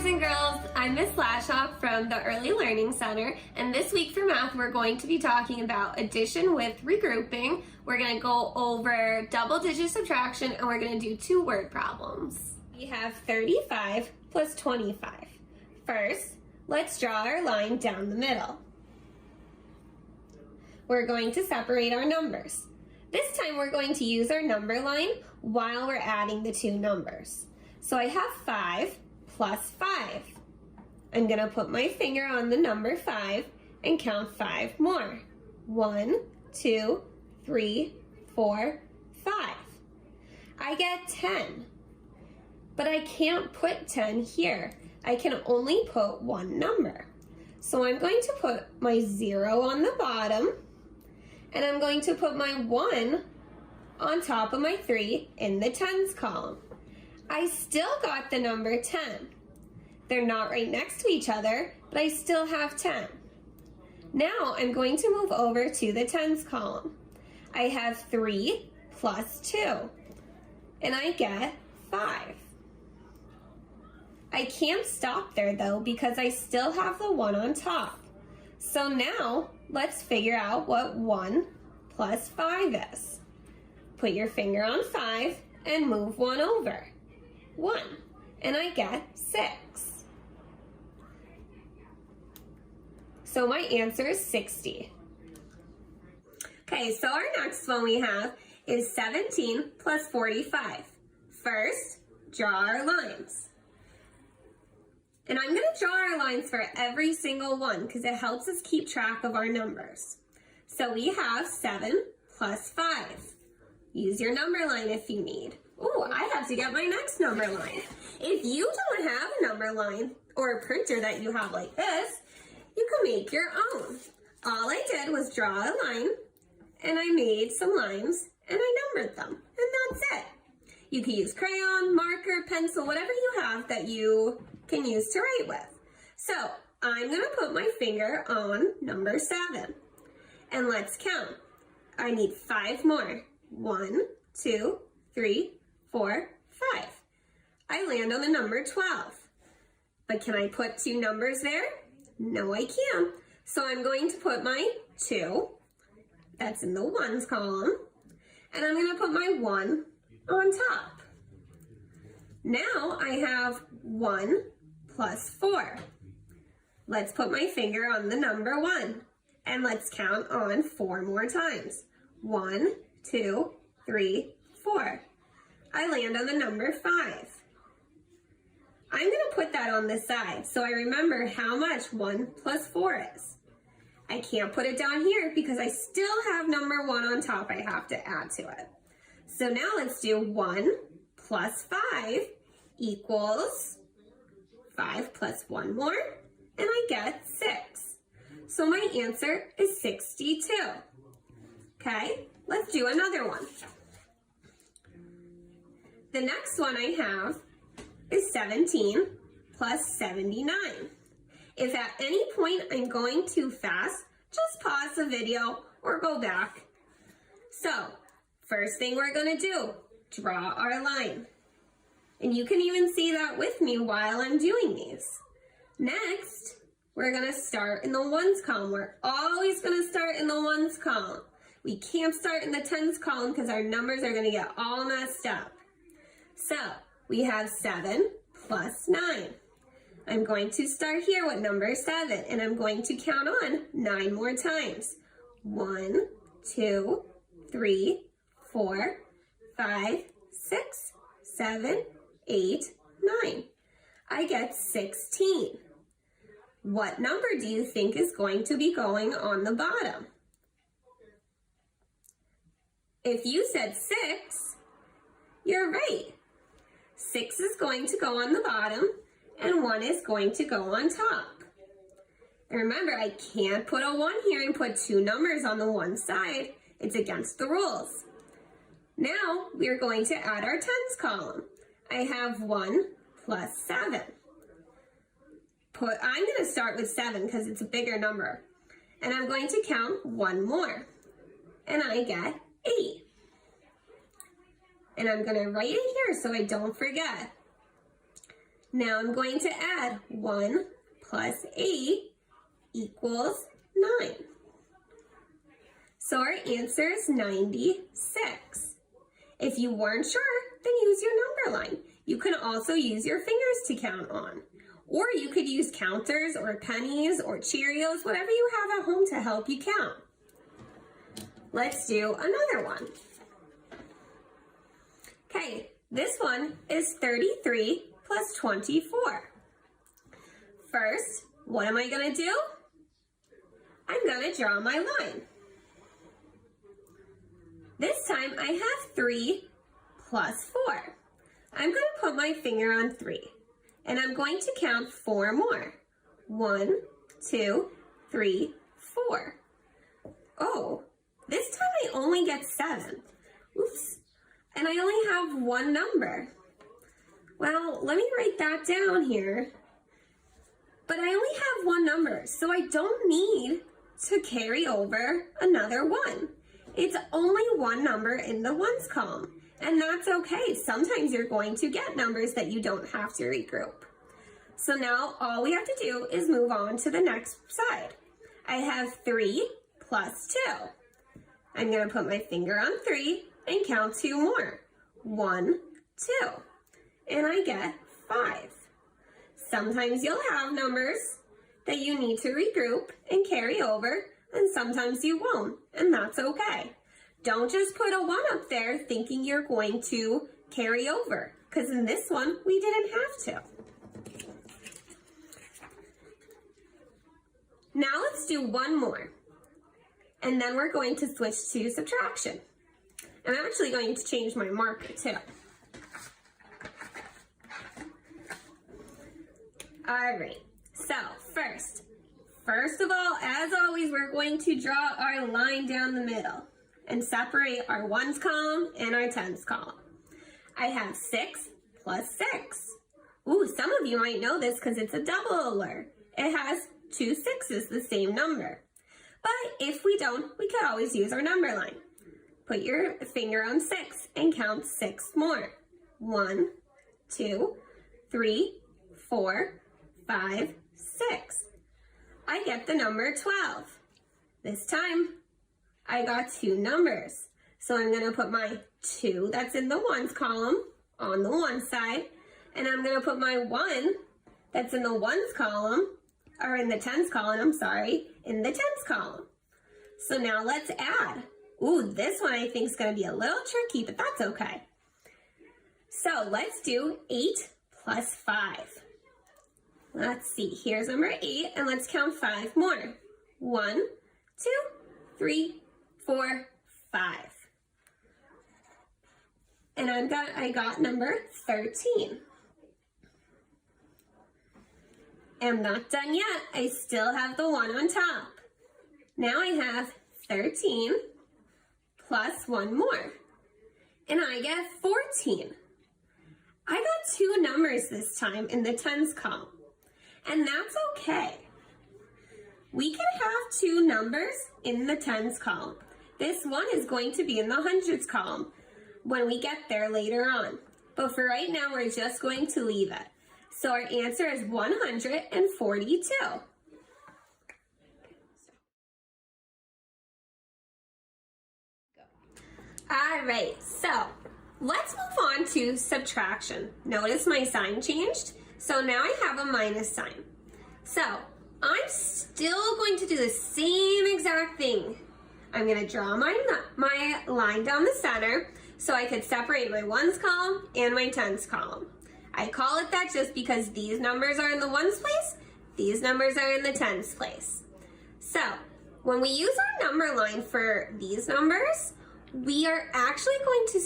boys and girls, I'm Miss Lashock from the Early Learning Center, and this week for math we're going to be talking about addition with regrouping. We're going to go over double-digit subtraction, and we're going to do two word problems. We have 35 plus 25. First, let's draw our line down the middle. We're going to separate our numbers. This time we're going to use our number line while we're adding the two numbers. So I have 5 plus 5. I'm going to put my finger on the number 5 and count 5 more. 1, 2, 3, 4, 5. I get 10. But I can't put 10 here. I can only put one number. So I'm going to put my 0 on the bottom, and I'm going to put my 1 on top of my 3 in the tens column. I still got the number 10. They're not right next to each other, but I still have 10. Now I'm going to move over to the tens column. I have 3 plus 2, and I get 5. I can't stop there though because I still have the 1 on top. So now let's figure out what 1 plus 5 is. Put your finger on 5 and move 1 over. 1, and I get 6. So my answer is 60. Okay, so our next one we have is 17 plus 45. First, draw our lines. And I'm going to draw our lines for every single one because it helps us keep track of our numbers. So we have 7 plus 5. Use your number line if you need. Oh, I have to get my next number line. If you don't have a number line or a printer that you have like this, you can make your own. All I did was draw a line, and I made some lines, and I numbered them, and that's it. You can use crayon, marker, pencil, whatever you have that you can use to write with. So I'm going to put my finger on number 7, and let's count. I need 5 more. 1, 2, 3, 4, 5. I land on the number 12. But can I put two numbers there? No, I can't. So I'm going to put my 2, that's in the ones column, and I'm going to put my 1 on top. Now I have 1 plus 4. Let's put my finger on the number 1, and let's count on 4 more times. 1, 2, 3, 4. I land on the number 5. I'm going to put that on the side so I remember how much 1 plus 4 is. I can't put it down here because I still have number 1 on top I have to add to it. So now let's do 1 plus 5 equals 5 plus 1 more, and I get 6. So my answer is 62. Okay, let's do another one. The next one I have is 17 plus 79. If at any point I'm going too fast, just pause the video or go back. So, first thing we're going to do, draw our line. And you can even see that with me while I'm doing these. Next, we're going to start in the ones column. We're always going to start in the ones column. We can't start in the tens column because our numbers are going to get all messed up. So, we have 7 plus 9. I'm going to start here with number 7, and I'm going to count on 9 more times. 1, 2, 3, 4, 5, 6, 7, 8, 9. I get 16. What number do you think is going to be going on the bottom? If you said 6, you're right. 6 is going to go on the bottom, and 1 is going to go on top. And remember, I can't put a 1 here and put 2 numbers on the one side. It's against the rules. Now, we're going to add our tens column. I have 1 plus 7. I'm going to start with 7 because it's a bigger number. And I'm going to count 1 more. And I get 8. And I'm going to write it here so I don't forget. Now I'm going to add 1 plus 8 equals 9. So our answer is 96. If you weren't sure, then use your number line. You can also use your fingers to count on. Or you could use counters or pennies or Cheerios, whatever you have at home to help you count. Let's do another one. Okay, this one is 33 plus 24. First, what am I going to do? I'm going to draw my line. This time I have 3 plus 4. I'm going to put my finger on 3, and I'm going to count 4 more. 1, 2, 3, 4. Oh, this time I only get 7. Oops. And I only have one number. Well, let me write that down here. But I only have one number, so I don't need to carry over another 1. It's only one number in the ones column, and that's okay. Sometimes you're going to get numbers that you don't have to regroup. So now all we have to do is move on to the next side. I have 3 plus 2. I'm going to put my finger on 3 and count 2 more. 1, 2. And I get 5. Sometimes you'll have numbers that you need to regroup and carry over, and sometimes you won't, and that's okay. Don't just put a 1 up there thinking you're going to carry over, because in this one, we didn't have to. Now let's do one more, and then we're going to switch to subtraction. And I'm actually going to change my marker too. All right, so first of all, as always, we're going to draw our line down the middle and separate our ones column and our tens column. I have 6 plus 6. Ooh, some of you might know this because it's a double alert. It has 2 6s, the same number. But if we don't, we could always use our number line. Put your finger on 6 and count 6 more. 1, 2, 3, 4, 5, 6. I get the number 12. This time, I got 2 numbers. So I'm going to put my 2 that's in the ones column on the one side, and I'm going to put my 1 that's in the ones column, or in the tens column, in the tens column. So now let's add. Ooh, this one I think is going to be a little tricky, but that's okay. So let's do 8 plus 5. Let's see, here's number 8, and let's count 5 more. 1, 2, 3, 4, 5. And I got number 13. I'm not done yet. I still have the 1 on top. Now I have 13 plus 1 more, and I get 14. I got 2 numbers this time in the tens column, and that's okay. We can have 2 numbers in the tens column. This one is going to be in the hundreds column when we get there later on. But for right now, we're just going to leave it. So our answer is 142. All right, so let's move on to subtraction. Notice my sign changed. So now I have a minus sign. So I'm still going to do the same exact thing. I'm going to draw my line down the center so I could separate my ones column and my tens column. I call it that just because these numbers are in the ones place, these numbers are in the tens place. So when we use our number line for these numbers, we are actually going to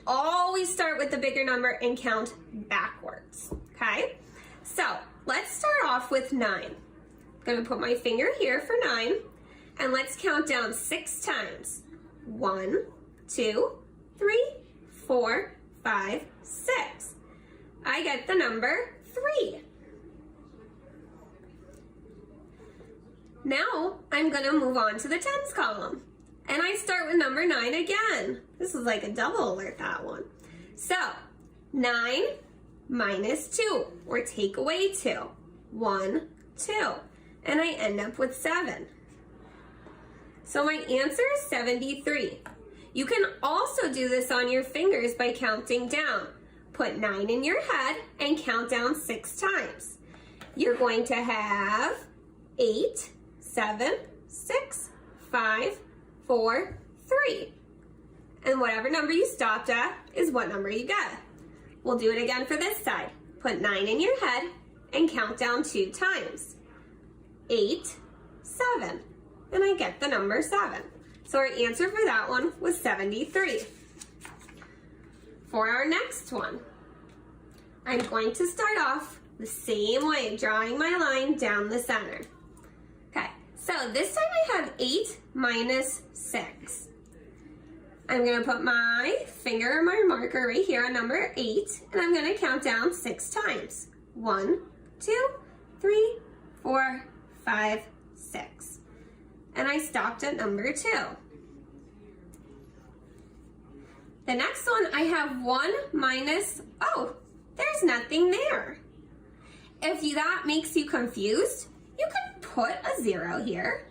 always start with the bigger number and count backwards, okay? So let's start off with 9. I'm gonna put my finger here for 9, and let's count down 6 times. 1, 2, 3, 4, 5, 6. I get the number 3. Now I'm gonna move on to the tens column. And I start with number 9 again. This is like a double alert, that one. So 9 minus 2, or take away 2. 1, 2. And I end up with 7. So my answer is 73. You can also do this on your fingers by counting down. Put 9 in your head and count down 6 times. You're going to have 8, 7, 6, 5, 4, 3. And whatever number you stopped at is what number you get. We'll do it again for this side. Put 9 in your head and count down 2 times. 8, 7. And I get the number 7. So our answer for that one was 73. For our next one, I'm going to start off the same way, drawing my line down the center. Okay, so this time I have 8 minus 6. I'm going to put my finger or my marker right here on number 8, and I'm going to count down 6 times. 1, 2, 3, 4, 5, 6. And I stopped at number 2. The next one, I have 1 minus, oh, there's nothing there. If that makes you confused, you could put a 0 here.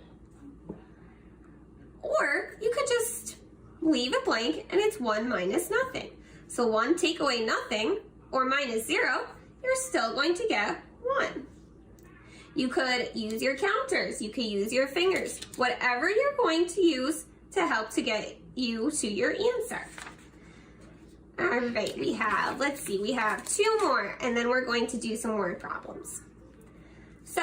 Or you could just leave it blank and it's 1 minus nothing. So 1 take away nothing, or minus 0, you're still going to get 1. You could use your counters, you could use your fingers, whatever you're going to use to help to get you to your answer. All right, we have 2 more, and then we're going to do some word problems. So,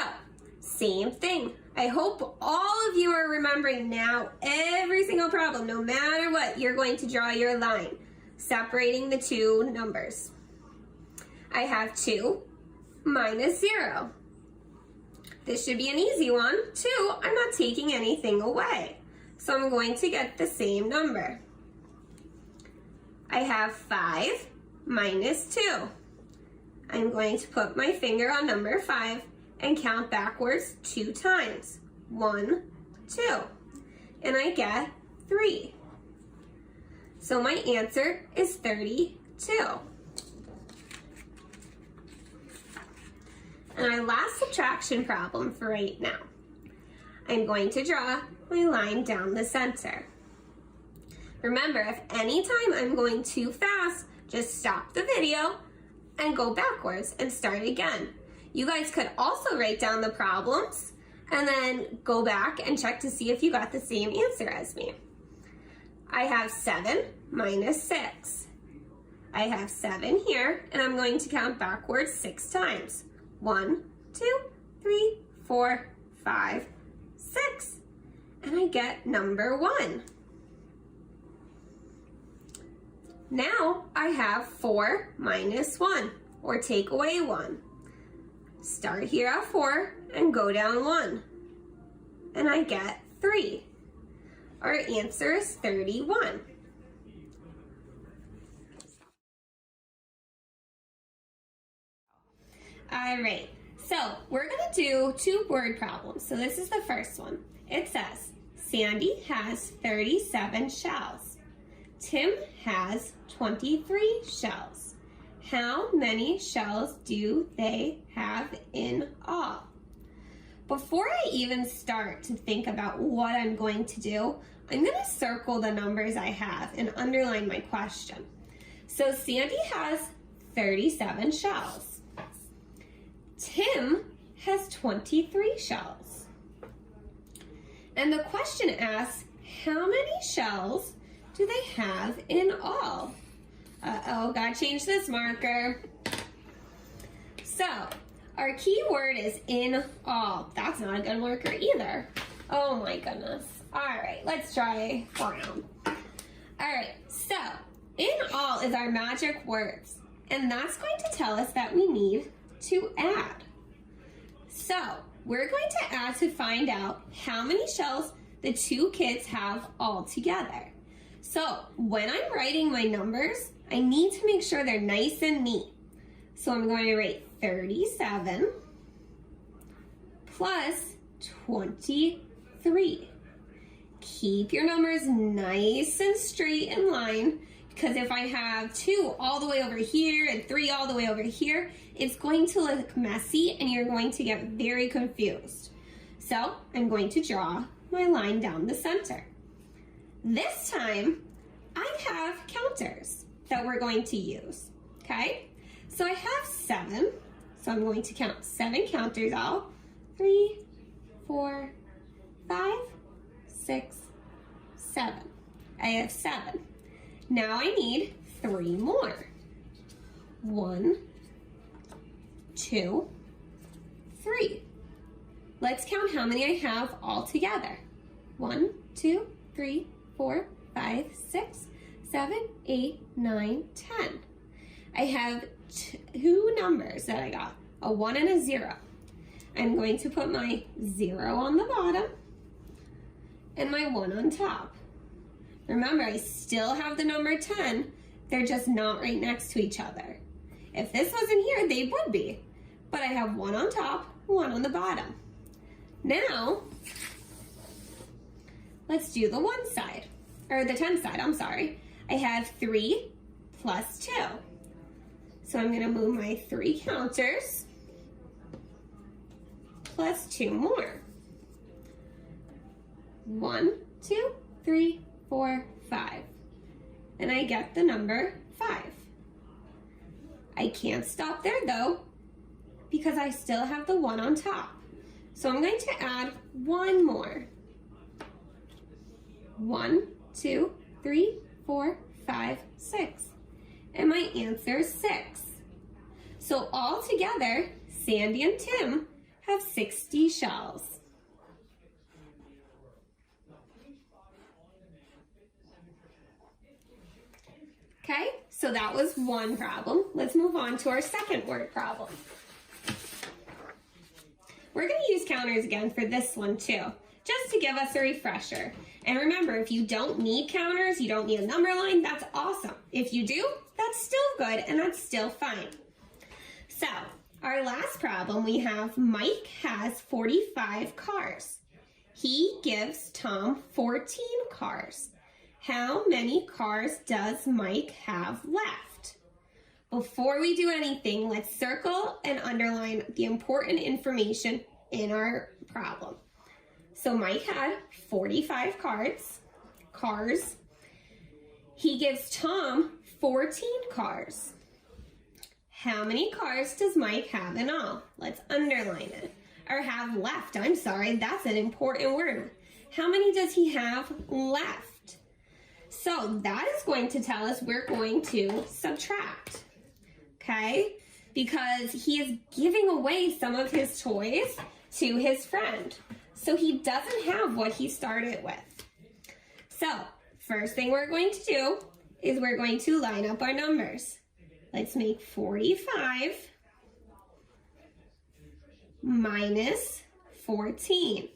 same thing. I hope all of you are remembering now every single problem, no matter what, you're going to draw your line, separating the 2 numbers. I have 2 minus 0. This should be an easy one. 2, I'm not taking anything away. So I'm going to get the same number. I have 5 minus 2. I'm going to put my finger on number 5 and count backwards 2 times. 1, 2. And I get 3. So my answer is 32. And our last subtraction problem for right now. I'm going to draw my line down the center. Remember, if anytime I'm going too fast, just stop the video and go backwards and start again. You guys could also write down the problems and then go back and check to see if you got the same answer as me. I have 7 minus 6. I have 7 here, and I'm going to count backwards 6 times. 1, 2, 3, 4, 5, 6. And I get number 1. Now I have 4 minus 1, or take away 1. Start here at 4 and go down 1. And I get 3. Our answer is 31. All right, so we're gonna do 2 word problems. So this is the first one. It says, Sandy has 37 shells. Tim has 23 shells. How many shells do they have in all? Before I even start to think about what I'm going to do, I'm going to circle the numbers I have and underline my question. So Sandy has 37 shells. Tim has 23 shells. And the question asks, how many shells do they have in all? Uh-oh, gotta change this marker. So, our key word is in all. That's not a good marker either. Oh my goodness. All right, let's try brown. All right, so in all is our magic words, and that's going to tell us that we need to add. So, we're going to add to find out how many shells the 2 kids have all together. So, when I'm writing my numbers, I need to make sure they're nice and neat. So I'm going to write 37 plus 23. Keep your numbers nice and straight in line. Because if I have 2 all the way over here and 3 all the way over here, it's going to look messy and you're going to get very confused. So I'm going to draw my line down the center. This time, I have counters that we're going to use, okay? So I have 7, so I'm going to count 7 counters out. 3, 4, 5, 6, 7. I have 7. Now I need 3 more. 1, 2, 3. Let's count how many I have all together. 1, 2, 3, 4, 5, 6, 7, 8, 9, 10. I have 2 numbers that I got, a 1 and a 0. I'm going to put my 0 on the bottom and my 1 on top. Remember, I still have the number 10. They're just not right next to each other. If this wasn't here, they would be. But I have 1 on top, 1 on the bottom. Now, let's do the 1 side, or the 10 side, I'm sorry. I have 3 plus 2. So I'm gonna move my 3 counters plus 2 more. 1, 2, 3, 4, 5. And I get the number 5. I can't stop there though, because I still have the 1 on top. So I'm going to add 1 more. 1, 2, 3, 4, 5, 6. And my answer is 6. So all together, Sandy and Tim have 60 shells. Okay, so that was one problem. Let's move on to our second word problem. We're going to use counters again for this one too, just to give us a refresher. And remember, if you don't need counters, you don't need a number line, that's awesome. If you do, that's still good and that's still fine. So, our last problem, we have Mike has 45 cars. He gives Tom 14 cars. How many cars does Mike have left? Before we do anything, let's circle and underline the important information in our problem. So Mike had 45 cars. He gives Tom 14 cars. How many cars does Mike have in all? Let's underline it. Or have left, I'm sorry, that's an important word. How many does he have left? So that is going to tell us we're going to subtract, okay? Because he is giving away some of his toys to his friend. So he doesn't have what he started with. So first thing we're going to do is we're going to line up our numbers. Let's make 45 minus 14.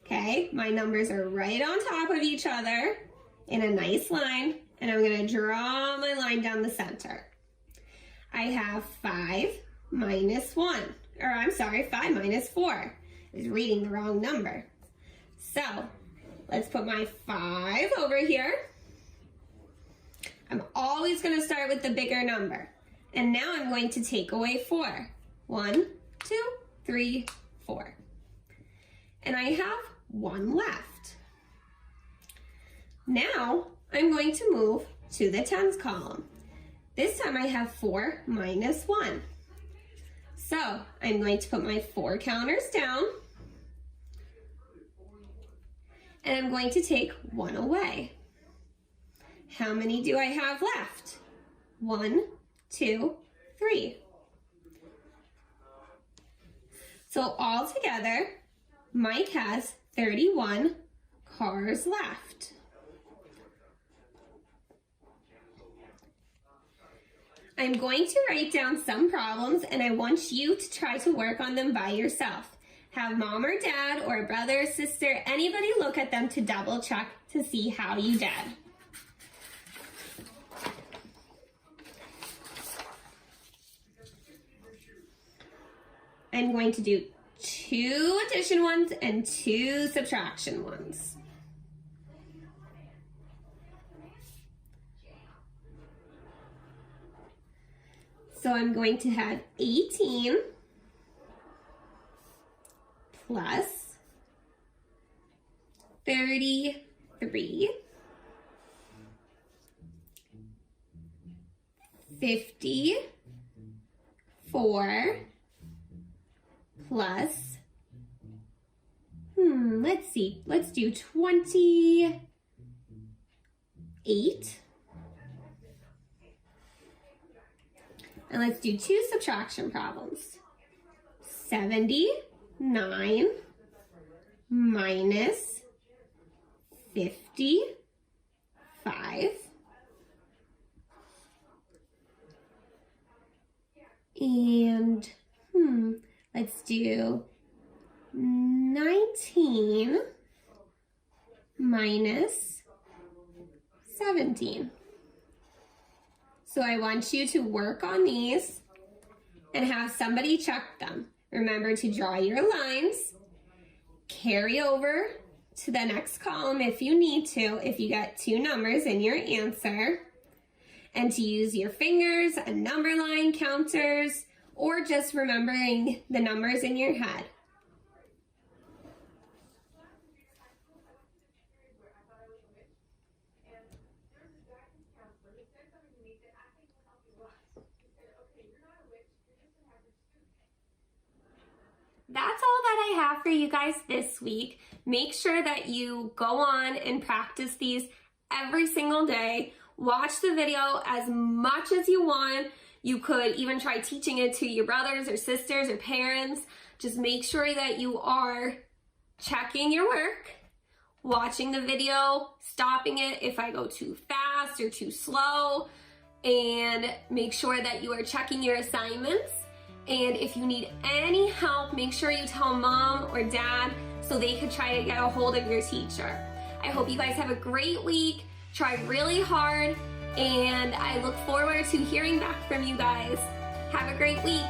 Okay, my numbers are right on top of each other in a nice line, and I'm going to draw my line down the center. I have 5 minus 1, or I'm sorry, 5 minus 4. I was reading the wrong number. So, let's put my 5 over here. I'm always going to start with the bigger number. And now I'm going to take away 4. 1, 2, 3, 4. And I have 1 left. Now I'm going to move to the tens column. This time I have 4 minus 1. So I'm going to put my 4 counters down. And I'm going to take 1 away. How many do I have left? 1, 2, 3. So all together, Mike has 31 cars left. I'm going to write down some problems and I want you to try to work on them by yourself. Have mom or dad or brother or sister, anybody look at them to double check to see how you did. I'm going to do 2 addition ones and 2 subtraction ones. So I'm going to have 18 plus 33, 54 plus, let's see, let's do 28. And let's do two subtraction problems. 79 minus 55. And, let's do 19 minus 17. So I want you to work on these and have somebody check them. Remember to draw your lines, carry over to the next column if you need to, if you get two numbers in your answer, and to use your fingers and number line counters, or just remembering the numbers in your head. That's all that I have for you guys this week. Make sure that you go on and practice these every single day. Watch the video as much as you want. You could even try teaching it to your brothers or sisters or parents. Just make sure that you are checking your work, watching the video, stopping it if I go too fast or too slow, and make sure that you are checking your assignments. And if you need any help, make sure you tell mom or dad so they could try to get a hold of your teacher. I hope you guys have a great week. Try really hard, and I look forward to hearing back from you guys. Have a great week.